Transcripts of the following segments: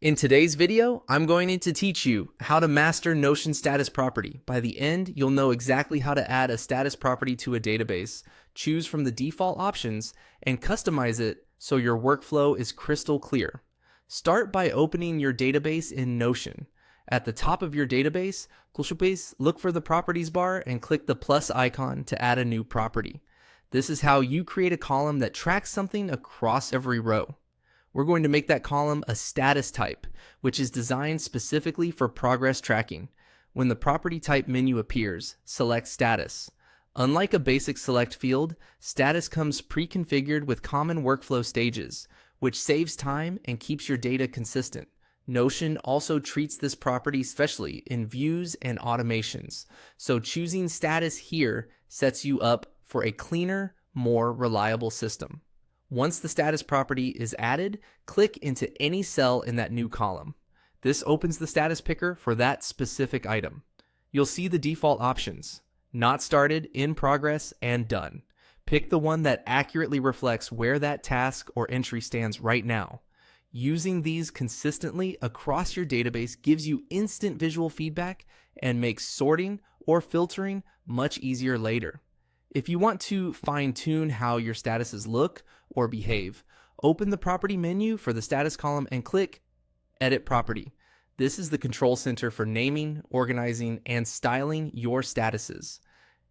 In today's video, I'm going to teach you how to master Notion status property. By the end, you'll know exactly how to add a status property to a database, choose from the default options, and customize it so your workflow is crystal clear. Start by opening your database in Notion. At the top of your database, look for the properties bar and click the plus icon to add a new property. This is how you create a column that tracks something across every row. We're going to make that column a status type, which is designed specifically for progress tracking. When the property type menu appears, select status. Unlike a basic select field, status comes pre-configured with common workflow stages, which saves time and keeps your data consistent. Notion also treats this property specially in views and automations, so choosing status here sets you up for a cleaner, more reliable system. Once the status property is added, click into any cell in that new column. This opens the status picker for that specific item. You'll see the default options: not started, in progress, and done. Pick the one that accurately reflects where that task or entry stands right now. Using these consistently across your database gives you instant visual feedback and makes sorting or filtering much easier later. If you want to fine-tune how your statuses look or behave, open the property menu for the status column and click Edit Property. This is the control center for naming, organizing, and styling your statuses.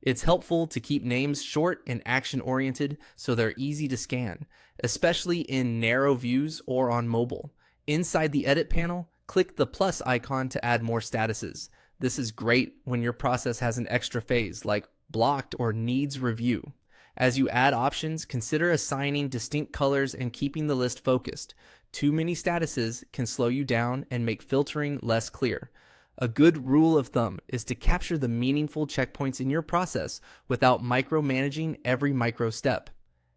It's helpful to keep names short and action-oriented so they're easy to scan, especially in narrow views or on mobile. Inside the Edit panel, click the plus icon to add more statuses. This is great when your process has an extra phase like blocked or needs review. As you add options, consider assigning distinct colors and keeping the list focused. Too many statuses can slow you down and make filtering less clear. A good rule of thumb is to capture the meaningful checkpoints in your process without micromanaging every micro step.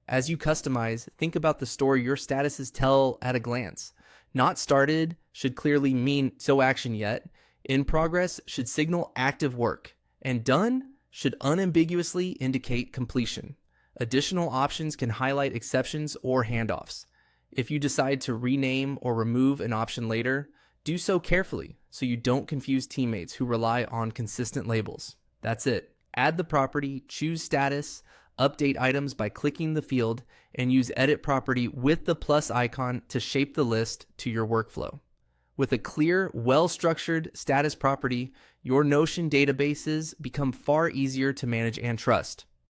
As you customize, think about the story your statuses tell at a glance. Not started should clearly mean no action yet. In progress should signal active work. And done should unambiguously indicate completion. Additional options can highlight exceptions or handoffs. If you decide to rename or remove an option later, do so carefully so you don't confuse teammates who rely on consistent labels. That's it. Add the property, choose status, update items by clicking the field, and use edit property with the plus icon to shape the list to your workflow. With a clear, well-structured status property, your Notion databases become far easier to manage and trust.